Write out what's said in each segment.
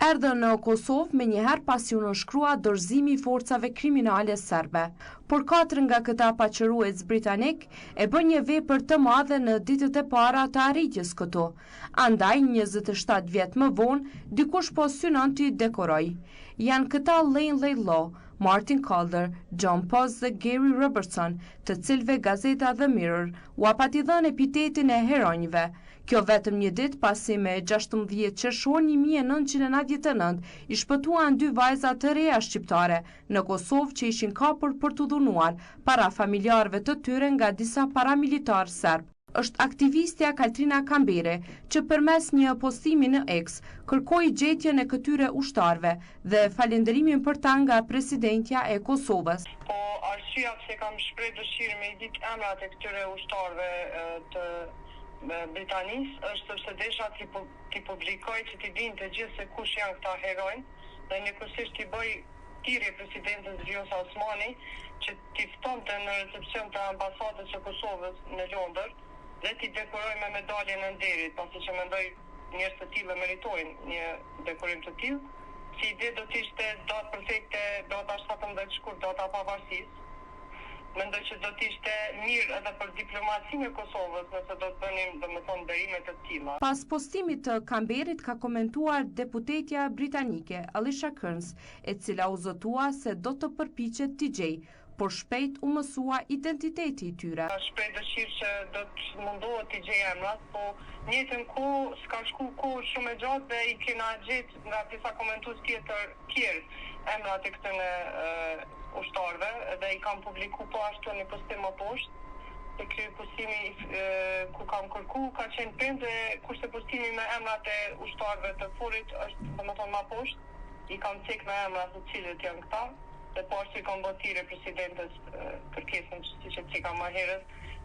Erdhën në Kosovë me njëherë pasi u nënshkrua dorëzimi i forcave kriminale serbe, por 4 nga këta paqërues britanik e bën një vepër të madhe në ditët e para të arritjes këtu. Andaj 27 vjet më vonë dikush po synon t'i dekoroj. Janë këta Lane Laidlaw, Martin Calder, John Post dhe Gary Robertson, të cilëve gazeta The Mirror u apati dhënë epitetin e heronjve. Kjo vetëm një ditë pasi me 16 qershor 1999 i shpëtuan 2 vajza të reja shqiptare në Kosovë që ishin kapur për t'u dhunuar para familjarëve të tyre nga disa paramilitar serb. Është aktivistja Katrina Kambere që përmes një postimi në X kërkoi gjetjen e këtyre ushtarëve dhe falënderimin për ta nga presidentja e Kosovës. Po arsyeja pse kam shpreh dëshirë me i ditë emrat e këtyre ushtarëve të Britanisë është sepse desha t'i publikoj që t'i dinte gjithë se kush janë këta heronj dhe njëkohësisht t'i bëj thirrje presidentës Vjosa Osmani që t'i ftonte në recepcion të ambasadës së Kosovës në Londër dhe t'i dekoroj me medaljen e nderit, pasi që mendoj njerëz të tillë meritojnë një dekorim të tillë. Si ide do të ishte datë perfekte, data 17 shkurt, data pavarësisë. Mendoj që do të ishte mirë edhe për diplomacinë e Kosovës nëse do të bënim domethënë berime të tilla. Pas postimit të Kamberit ka komentuar deputetja britanike Alicia Kearns, e cila u zotua se do të përpiqet t'i gjejë, por shpejt u mësua identiteti i tyre. Shpejt dëshirë që do të mundohet t'i gjej emrat, po njëjtën kohë s'ka shku kohë shumë e gjatë dhe i kena gjetë nga disa komentues tjerë emrat e këtyre ushtarëve dhe i kam publiku po ashtu një postim më poshtë. Se ky postimi ku kam kërku ka qenë pend dhe kurse postimi me emrat e ushtarëve të furit është domethënë më poshtë. I kam cek me emrat të cilët janë këta dhe po ashtu i kam bërë thirrje presidentes kërkesën siç e ceka më herët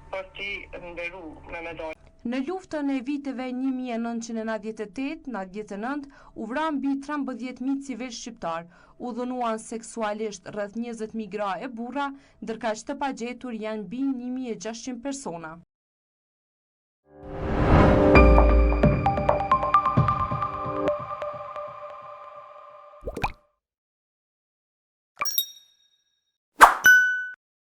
për t'i nderu me medalje. Në luftën e viteve 1998-99 u vran mbi 13.000 civil shqiptar, u dhunuan seksualisht rreth 20.000 gra e burra, ndërkaq të pagjetur janë mbi 1.600 persona.